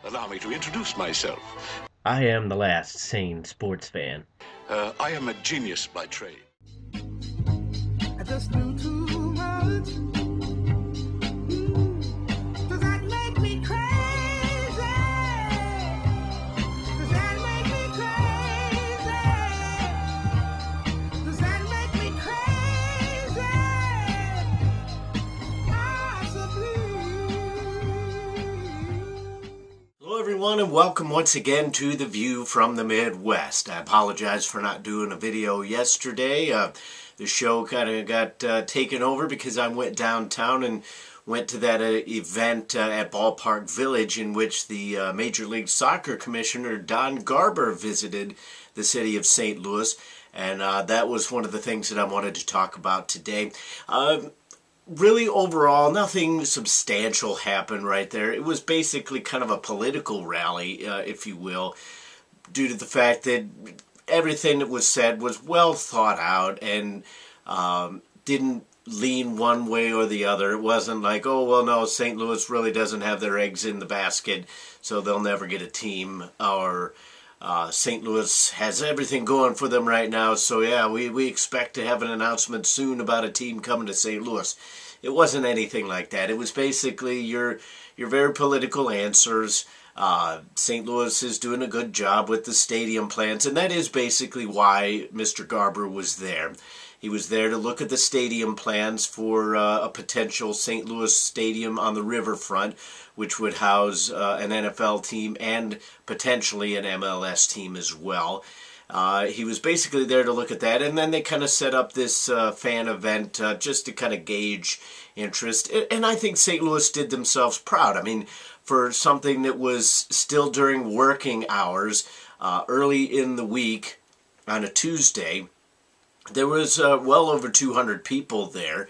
Allow me to introduce myself. I am the last sane sports fan. I am a genius by trade. I just knew too much. Does that make me crazy? Does that make me crazy? Does that make me crazy? Possibly. Hello everyone and welcome once again to The View from the Midwest. I apologize for not doing a video yesterday. The show kind of got taken over because I went downtown and went to that event at Ballpark Village in which the Major League Soccer Commissioner Don Garber visited the city of St. Louis, and that was one of the things that I wanted to talk about today. Really, overall, nothing substantial happened right there. It was basically kind of a political rally, if you will, due to the fact that everything that was said was well thought out and didn't lean one way or the other. It wasn't like, oh, well, no, St. Louis really doesn't have their eggs in the basket, so they'll never get a team, or St. Louis has everything going for them right now, so yeah, we expect to have an announcement soon about a team coming to St. Louis. It wasn't anything like that. It was basically your very political answers. St. Louis is doing a good job with the stadium plans, and that is basically why Mr. Garber was there. He was there to look at the stadium plans for a potential St. Louis stadium on the riverfront, which would house an NFL team and potentially an MLS team as well. He was basically there to look at that, and then they kind of set up this fan event just to kind of gauge interest. And I think St. Louis did themselves proud. I mean, for something that was still during working hours, early in the week on a Tuesday, there was well over 200 people there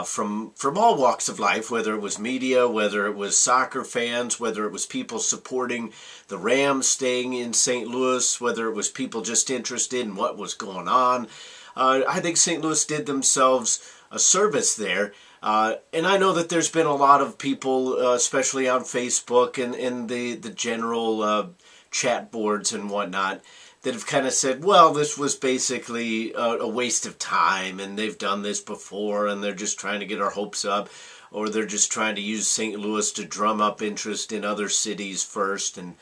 from all walks of life, whether it was media, whether it was soccer fans, whether it was people supporting the Rams staying in St. Louis, whether it was people just interested in what was going on. I think St. Louis did themselves a service there. And I know that there's been a lot of people, especially on Facebook and the general chat boards and whatnot, that have kind of said, well, this was basically a waste of time, and they've done this before, and they're just trying to get our hopes up, or they're just trying to use St. Louis to drum up interest in other cities first. And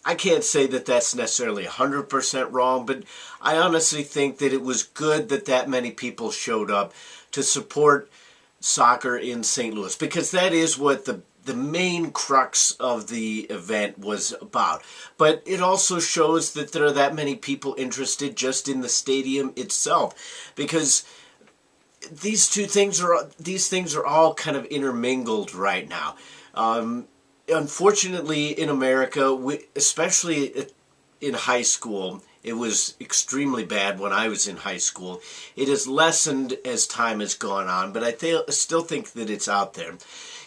I can't say that that's necessarily 100% wrong, but I honestly think that it was good that that many people showed up to support soccer in St. Louis, because that is what the main crux of the event was about. But it also shows that there are that many people interested just in the stadium itself, because these things are all kind of intermingled right now. Unfortunately, in America, especially in high school, it was extremely bad when I was in high school. It has lessened as time has gone on, but I still think that it's out there.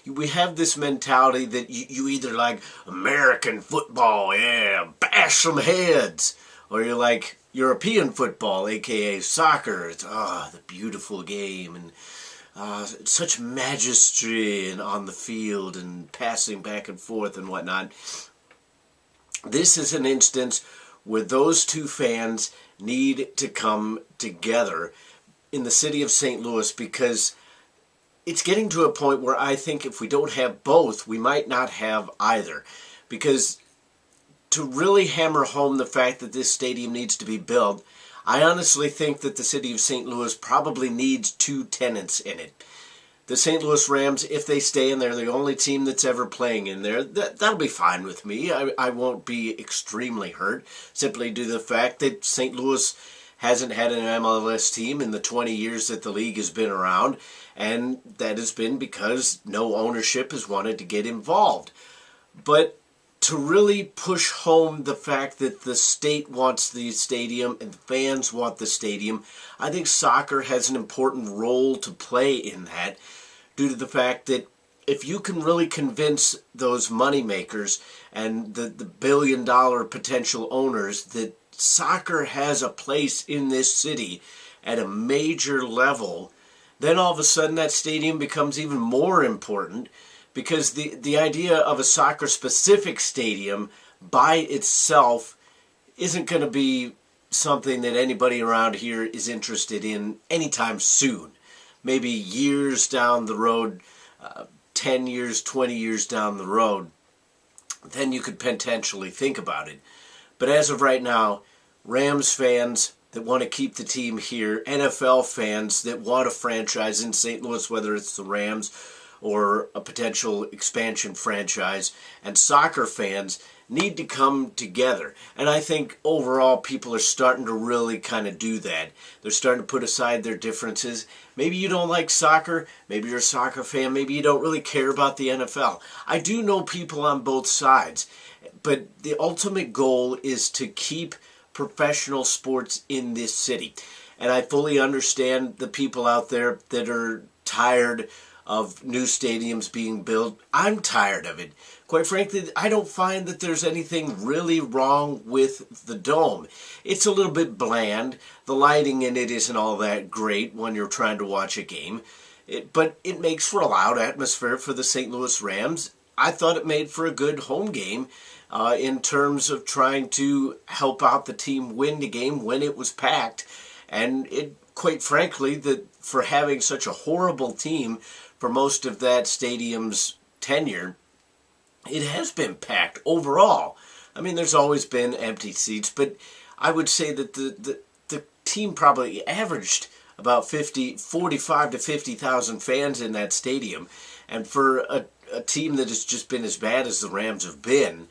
We have this mentality that you either like American football, yeah, bash some heads, or you like European football, aka soccer. It's the beautiful game, and such majesty and on the field and passing back and forth and whatnot. This is an instance where those two fans need to come together in the city of St. Louis, because it's getting to a point where I think if we don't have both, we might not have either. Because to really hammer home the fact that this stadium needs to be built, I honestly think that the city of St. Louis probably needs two tenants in it. The St. Louis Rams, if they stay in there, they're the only team that's ever playing in there. That'll be fine with me. I won't be extremely hurt, simply due to the fact that St. Louis hasn't had an MLS team in the 20 years that the league has been around, and that has been because no ownership has wanted to get involved. But to really push home the fact that the state wants the stadium and the fans want the stadium, I think soccer has an important role to play in that, due to the fact that if you can really convince those moneymakers and the billion-dollar potential owners that soccer has a place in this city at a major level, then all of a sudden that stadium becomes even more important, because the idea of a soccer-specific stadium by itself isn't going to be something that anybody around here is interested in anytime soon. Maybe years down the road, 10 years, 20 years down the road, then you could potentially think about it. But as of right now, Rams fans that want to keep the team here, NFL fans that want a franchise in St. Louis, whether it's the Rams or a potential expansion franchise, and soccer fans need to come together. And I think overall people are starting to really kind of do that. They're starting to put aside their differences. Maybe you don't like soccer, maybe you're a soccer fan, maybe you don't really care about the NFL. I do know people on both sides, but the ultimate goal is to keep professional sports in this city. And I fully understand the people out there that are tired of new stadiums being built. I'm tired of it. Quite frankly, I don't find that there's anything really wrong with the Dome. It's a little bit bland. The lighting in it isn't all that great when you're trying to watch a game. But it makes for a loud atmosphere for the St. Louis Rams. I thought it made for a good home game in terms of trying to help out the team win the game when it was packed. And it, quite frankly, that for having such a horrible team for most of that stadium's tenure, it has been packed overall. I mean, there's always been empty seats, but I would say that the team probably averaged about 45 to 50,000 fans in that stadium. And for a team that has just been as bad as the Rams have been,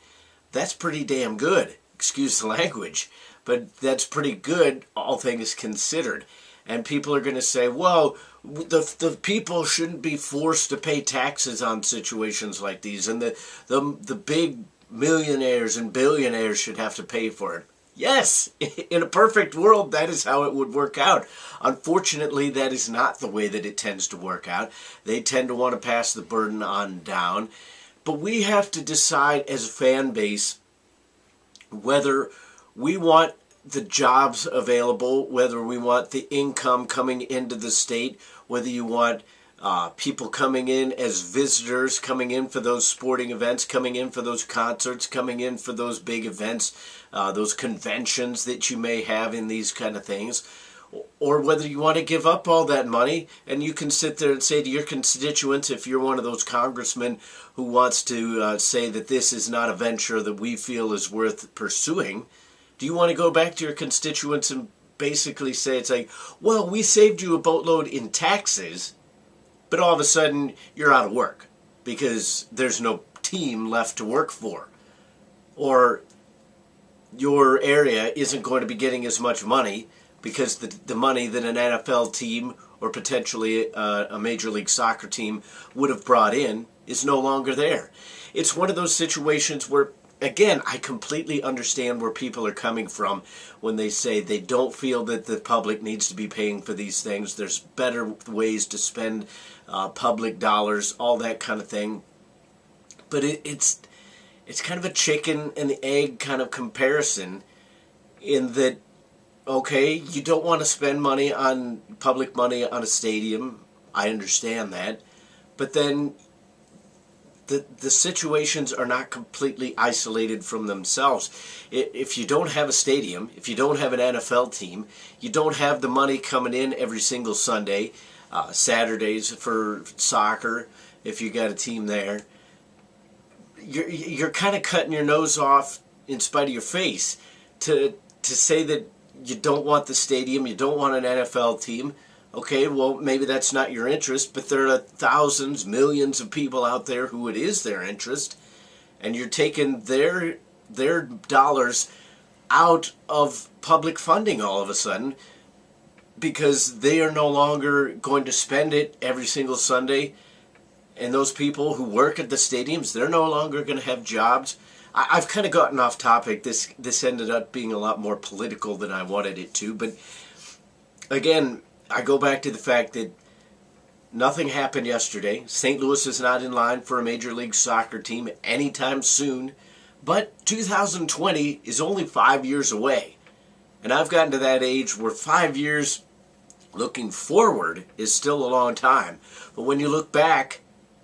that's pretty damn good. Excuse the language. But that's pretty good, all things considered. And people are going to say, well, the people shouldn't be forced to pay taxes on situations like these, and the big millionaires and billionaires should have to pay for it. Yes, in a perfect world, that is how it would work out. Unfortunately, that is not the way that it tends to work out. They tend to want to pass the burden on down. But we have to decide as a fan base whether we want the jobs available, whether we want the income coming into the state, whether you want people coming in as visitors, coming in for those sporting events, coming in for those concerts, coming in for those big events, those conventions that you may have in these kind of things, or whether you want to give up all that money and you can sit there and say to your constituents, if you're one of those congressmen who wants to say that this is not a venture that we feel is worth pursuing, do you want to go back to your constituents and basically say, it's like, well, we saved you a boatload in taxes, but all of a sudden you're out of work because there's no team left to work for, or your area isn't going to be getting as much money because the money that an NFL team or potentially a Major League Soccer team would have brought in is no longer there. It's one of those situations where, again, I completely understand where people are coming from when they say they don't feel that the public needs to be paying for these things. There's better ways to spend public dollars, all that kind of thing. But it's kind of a chicken and the egg kind of comparison in that, okay, you don't want to spend money on public money on a stadium. I understand that. But then the situations are not completely isolated from themselves. If you don't have a stadium, if you don't have an NFL team, you don't have the money coming in every single Sunday, Saturdays for soccer, if you got a team there, you're kind of cutting your nose off in spite of your face to say that you don't want the stadium, you don't want an NFL team. Okay, well, maybe that's not your interest, but there are thousands, millions of people out there who it is their interest, and you're taking their dollars out of public funding all of a sudden because they are no longer going to spend it every single Sunday, and those people who work at the stadiums, they're no longer going to have jobs. I've kind of gotten off topic. This ended up being a lot more political than I wanted it to, but again, I go back to the fact that nothing happened yesterday. St. Louis is not in line for a Major League Soccer team anytime soon, but 2020 is only 5 years away. And I've gotten to that age where 5 years looking forward is still a long time. But when you look back,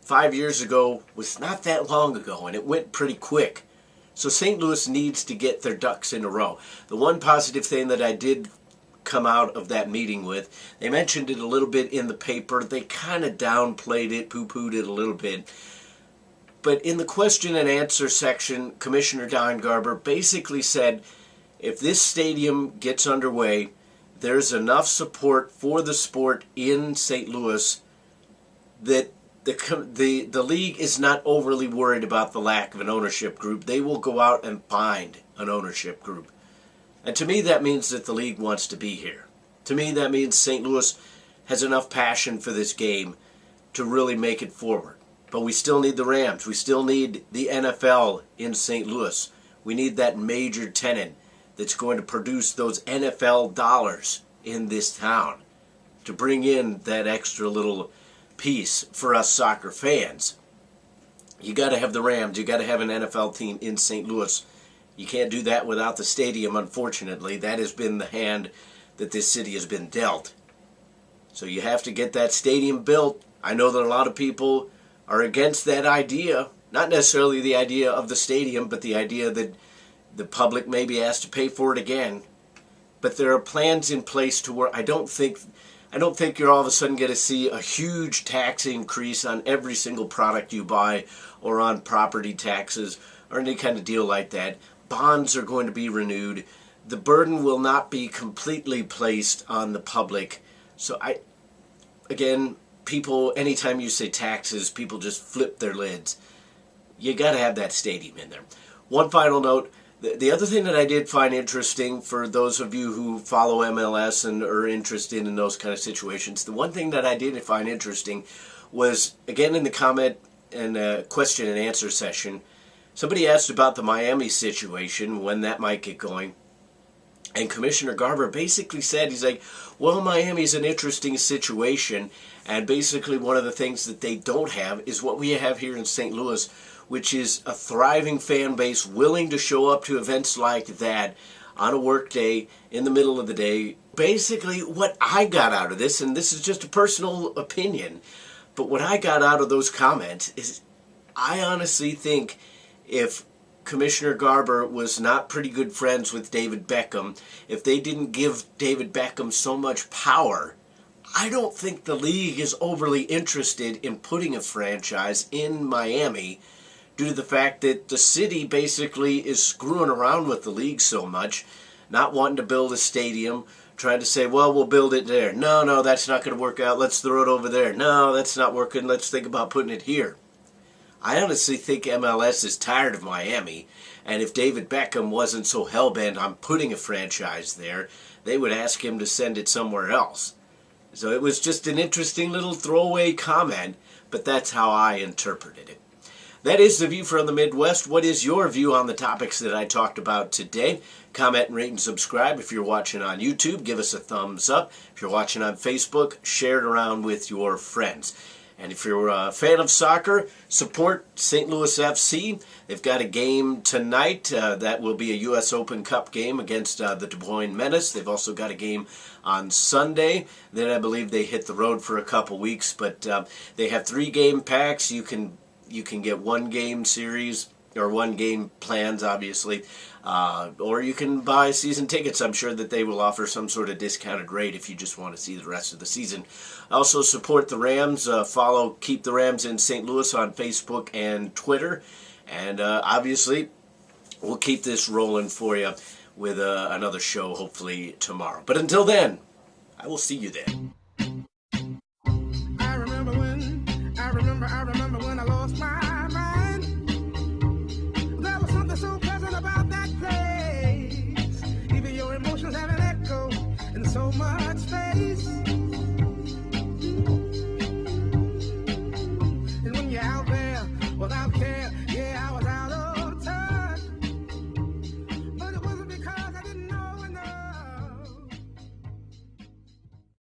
5 years ago was not that long ago, and it went pretty quick. So St. Louis needs to get their ducks in a row. The one positive thing that I did come out of that meeting with, they mentioned it a little bit in the paper. They kind of downplayed it, poo-pooed it a little bit. But in the question and answer section, Commissioner Don Garber basically said, if this stadium gets underway, there's enough support for the sport in St. Louis that the league is not overly worried about the lack of an ownership group. They will go out and find an ownership group. And to me, that means that the league wants to be here. To me, that means St. Louis has enough passion for this game to really make it forward. But we still need the Rams. We still need the NFL in St. Louis. We need that major tenant that's going to produce those NFL dollars in this town to bring in that extra little piece for us soccer fans. You got to have the Rams. You got to have an NFL team in St. Louis. You can't do that without the stadium, unfortunately. That has been the hand that this city has been dealt. So you have to get that stadium built. I know that a lot of people are against that idea. Not necessarily the idea of the stadium, but the idea that the public may be asked to pay for it again. But there are plans in place to where I don't think you're all of a sudden going to see a huge tax increase on every single product you buy or on property taxes or any kind of deal like that. Bonds are going to be renewed. The burden will not be completely placed on the public. So people, anytime you say taxes, people just flip their lids. You got to have that stadium in there. One final note. The other thing that I did find interesting for those of you who follow MLS and are interested in those kind of situations, the one thing that I did find interesting was, again, in the comment and question and answer session, somebody asked about the Miami situation, when that might get going. And Commissioner Garber basically said, he's like, well, Miami's an interesting situation. And basically one of the things that they don't have is what we have here in St. Louis, which is a thriving fan base willing to show up to events like that on a work day, in the middle of the day. Basically, what I got out of this, and this is just a personal opinion, but what I got out of those comments is I honestly think if Commissioner Garber was not pretty good friends with David Beckham, if they didn't give David Beckham so much power, I don't think the league is overly interested in putting a franchise in Miami, due to the fact that the city basically is screwing around with the league so much, not wanting to build a stadium, trying to say, well, we'll build it there. No, that's not going to work out. Let's throw it over there. No, that's not working. Let's think about putting it here. I honestly think MLS is tired of Miami, and if David Beckham wasn't so hell-bent on putting a franchise there, they would ask him to send it somewhere else. So it was just an interesting little throwaway comment, but that's how I interpreted it. That is the view from the Midwest. What is your view on the topics that I talked about today? Comment, rate, and subscribe. If you're watching on YouTube, give us a thumbs up. If you're watching on Facebook, share it around with your friends. And if you're a fan of soccer, support St. Louis FC. They've got a game tonight. That will be a U.S. Open Cup game against the Des Moines Menace. They've also got a game on Sunday. Then I believe they hit the road for a couple weeks. But they have 3 game packs. You can get 1 game series or 1 game plans, obviously, or you can buy season tickets. I'm sure that they will offer some sort of discounted rate if you just want to see the rest of the season. Also support the Rams. Follow Keep the Rams in St. Louis on Facebook and Twitter. And obviously, we'll keep this rolling for you with another show hopefully tomorrow. But until then, I will see you then. I remember